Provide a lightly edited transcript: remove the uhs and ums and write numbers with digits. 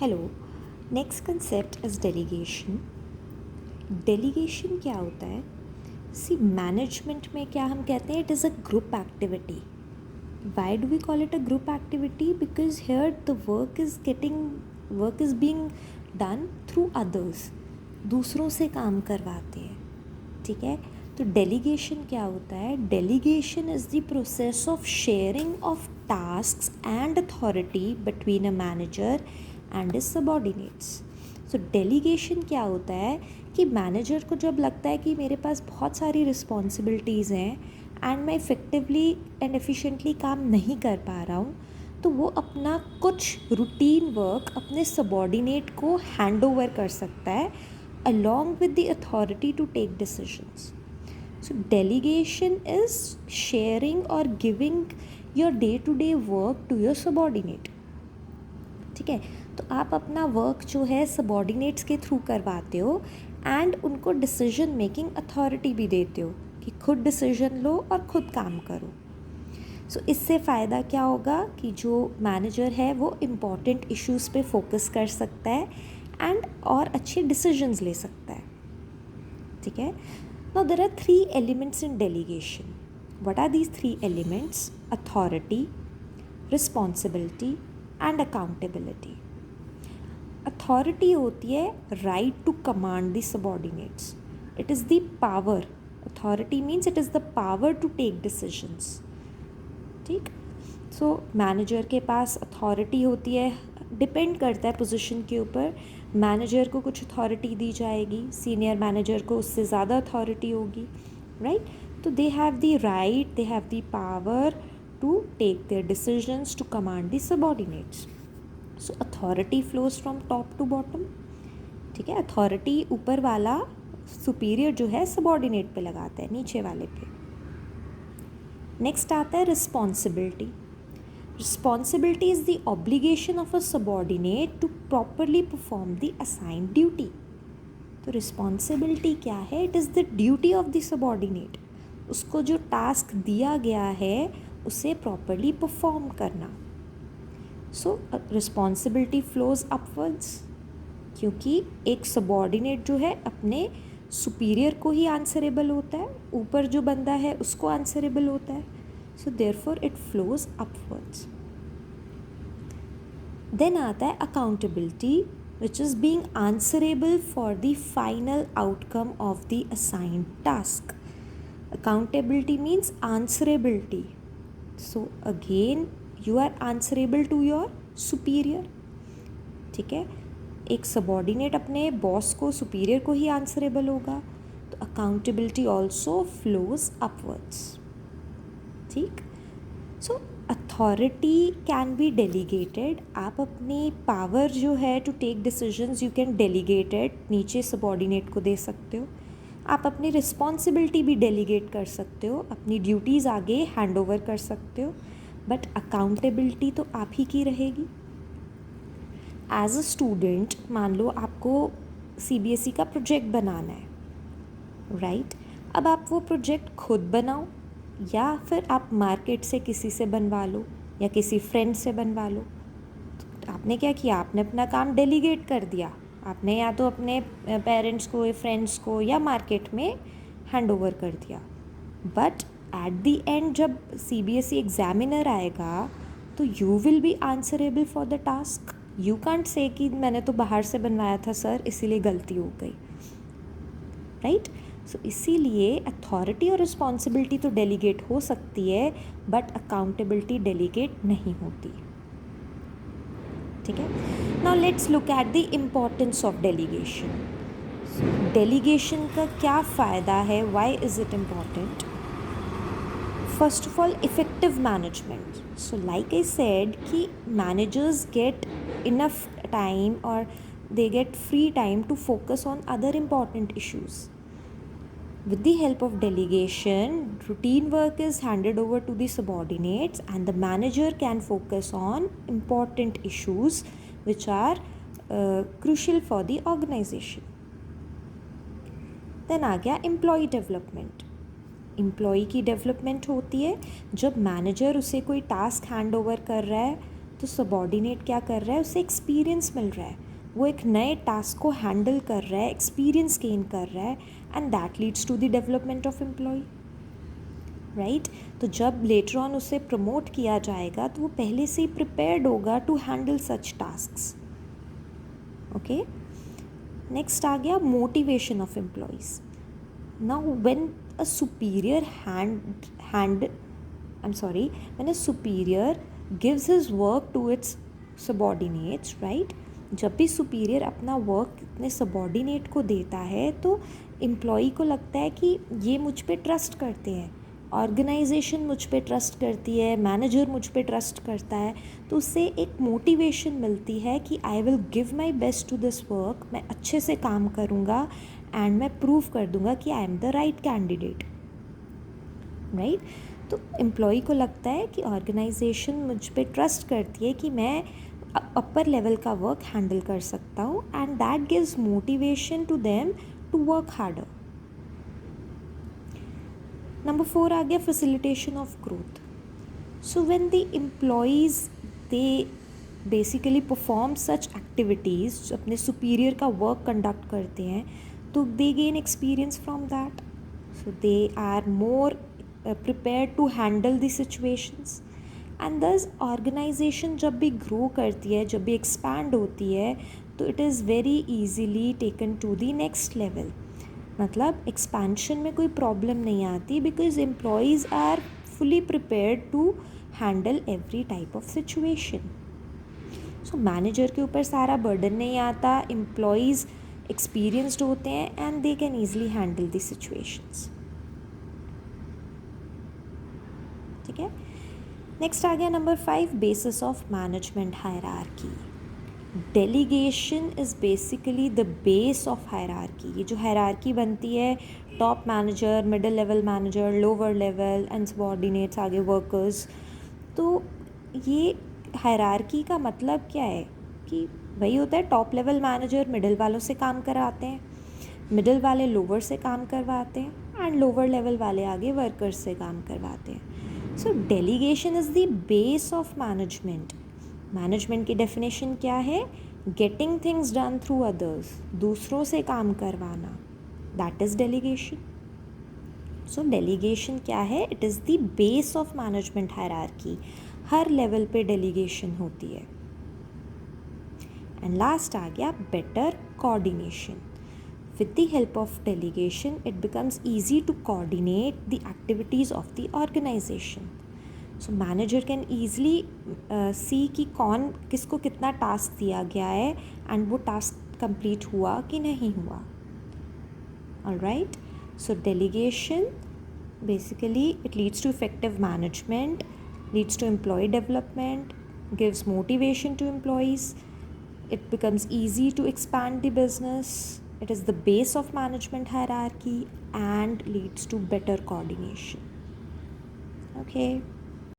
Hello. Next concept is delegation. Delegation क्या होता है? सी मैनेजमेंट में क्या हम कहते हैं, it is a group activity. Why do we call it a group activity? Because here the work is being done through others. दूसरों से काम करवाते हैं. ठीक है. तो डेलीगेशन क्या होता है? Delegation is the process of sharing of tasks and authority between a manager and is subordinates. So delegation क्या होता है कि मैनेजर को जब लगता है कि मेरे पास बहुत सारी रिस्पॉन्सिबिलिटीज़ हैं एंड मैं इफ़ेक्टिवली एंड एफिशिएंटली काम नहीं कर पा रहा हूँ, तो वो अपना कुछ रूटीन वर्क अपने सबॉर्डिनेट को हैंड ओवर कर सकता है along with the authority to take decisions. So delegation is sharing or giving your day-to-day work to your subordinate. ठीक है. तो आप अपना वर्क जो है सबॉर्डिनेट्स के थ्रू करवाते हो एंड उनको डिसीजन मेकिंग अथॉरिटी भी देते हो कि खुद डिसीजन लो और खुद काम करो. सो इससे फ़ायदा क्या होगा कि जो मैनेजर है वो इम्पॉर्टेंट इश्यूज़ पे फोकस कर सकता है एंड और अच्छे डिसीजंस ले सकता है. ठीक है. Now there are 3 elements in delegation. What are these 3 elements? Authority, responsibility and accountability. Authority होती है right to command the subordinates. It is the power. Authority means it is the power to take decisions. ठीक. So manager के पास authority होती है. Depend करता है position के ऊपर. मैनेजर को कुछ अथॉरिटी दी जाएगी, सीनियर मैनेजर को उससे ज़्यादा अथॉरिटी होगी. राइट. तो they have the right, they have the power to take their decisions, to command the subordinates. So authority flows from top to bottom. ठीक है. अथॉरिटी ऊपर वाला सुपीरियर जो है सबॉर्डिनेट पे लगाता है, नीचे वाले पे. नेक्स्ट आता है responsibility. Responsibility is the obligation of a subordinate to properly perform the assigned duty. तो रिस्पॉन्सिबिलिटी क्या है? It is the duty of the subordinate. उसको जो टास्क दिया गया है उसे प्रॉपरली परफॉर्म करना. सो रिस्पॉन्सिबिलिटी फ्लोज अपवर्ड्स, क्योंकि एक सबॉर्डिनेट जो है अपने सुपीरियर को ही आंसरेबल होता है, ऊपर जो बंदा है उसको आंसरेबल होता है. So therefore it flows upwards. Then आता है accountability, which is being answerable for the final outcome of the assigned task. Accountability means answerability. So again you are answerable to your superior. ठीक है. एक subordinate अपने boss को, superior को ही answerable होगा. तो अकाउंटेबिलिटी ऑल्सो फ्लोज अपवर्ड्स. ठीक. So authority can be delegated. आप अपनी पावर जो है to take decisions you can delegated, नीचे सबॉर्डिनेट को दे सकते हो. आप अपनी रिस्पॉन्सिबिलिटी भी डेलीगेट कर सकते हो, अपनी ड्यूटीज़ आगे हैंड ओवर कर सकते हो. बट अकाउंटेबिलिटी तो आप ही की रहेगी. एज अ स्टूडेंट मान लो आपको CBSE का प्रोजेक्ट बनाना है. राइट. अब आप वो प्रोजेक्ट खुद बनाओ या फिर आप मार्केट से किसी से बनवा लो या किसी फ्रेंड से बनवा लो. तो आपने क्या किया? आपने अपना काम डेलीगेट कर दिया. आपने या तो अपने पेरेंट्स को, फ्रेंड्स को या मार्केट में हैंड ओवर कर दिया. बट एट द एंड जब CBSE एग्जामिनर आएगा तो you will be answerable for the task. You can't say कि मैंने तो बाहर से बनवाया था सर, इसीलिए गलती हो गई. राइट. सो इसीलिए अथॉरिटी और रिस्पॉन्सिबिलिटी तो डेलीगेट हो सकती है बट अकाउंटेबिलिटी डेलीगेट नहीं होती. ठीक है. Now let's look at the importance of delegation. Delegation का क्या फ़ायदा है? Why is it important? First of all, effective management. So like I said कि managers get enough time or they get free time to focus on other important issues. With the help of delegation, routine work is handed over to the subordinates and the manager can focus on important issues which are crucial for the organization. Then आ गया employee development. Employee की development होती है जब manager उसे कोई task hand over कर रहा है तो सबॉर्डिनेट क्या कर रहा है, उसे एक्सपीरियंस मिल रहा है, वो एक नए टास्क को हैंडल कर रहा है, एक्सपीरियंस गेन कर रहा है, and that leads to the development of employee, right. तो जब लेटर ऑन उसे प्रमोट किया जाएगा तो वो पहले से ही प्रिपेयर्ड होगा to handle such tasks. Okay, next आ गया motivation of employees. Now when a superior when a superior gives his work to its subordinates, right, जब भी सुपीरियर अपना वर्क अपने सबॉर्डिनेट को देता है तो एम्प्लॉई को लगता है कि ये मुझ पे ट्रस्ट करते हैं, ऑर्गेनाइजेशन मुझ पे ट्रस्ट करती है, मैनेजर मुझ पे ट्रस्ट करता है, तो उससे एक मोटिवेशन मिलती है कि I will give my best to this work, मैं अच्छे से काम करूँगा एंड मैं प्रूव कर दूँगा कि I am the right candidate, right. तो एम्प्लॉई को लगता है कि ऑर्गेनाइजेशन मुझ पे ट्रस्ट करती है कि मैं अपर लेवल का वर्क हैंडल कर सकता हूँ, and that gives motivation to them to work harder. Number 4 आ गया facilitation of growth. So when the employees they basically perform such activities, अपने सुपीरियर का वर्क कंडक्ट करते हैं, तो they gain experience from that, so they are more prepared to handle the situations, and thus organization जब भी grow करती है, जब भी expand होती है, तो it is very easily taken to the next level। मतलब expansion में कोई problem नहीं आती because employees are fully prepared to handle every type of situation। so manager के ऊपर सारा burden नहीं आता, employees experienced होते हैं and they can easily handle the situations। ठीक है, नेक्स्ट आ गया number 5, basis of management hierarchy. Delegation is basically the base of hierarchy. ये जो हायरार्की बनती है, top manager, middle level manager, lower level and subordinates, आगे वर्कर्स, तो ये हायरार्की का मतलब क्या है कि वही होता है, टॉप लेवल मैनेजर मिडिल वालों से काम कराते हैं, मिडिल वाले लोअर से काम करवाते हैं, एंड लोअर लेवल वाले आगे वर्कर्स से काम करवाते हैं। सो delegation is the base of management. Management की डेफिनेशन क्या है, getting things done through others, दूसरों से काम करवाना, that is delegation. So delegation क्या है, it is the base of management hierarchy. Her level पे डेलीगेशन होती है। एंड लास्ट आ गया better coordination. With the help of delegation, it becomes easy to coordinate the activities of the organization. So manager can easily see कि कौन किसको कितना task दिया गया है and वो टास्क कंप्लीट हुआ कि नहीं हुआ। Alright, so delegation basically it leads to effective management, leads to employee development, gives motivation to employees, it becomes easy to expand the business. It is the base of management hierarchy and leads to better coordination. Okay.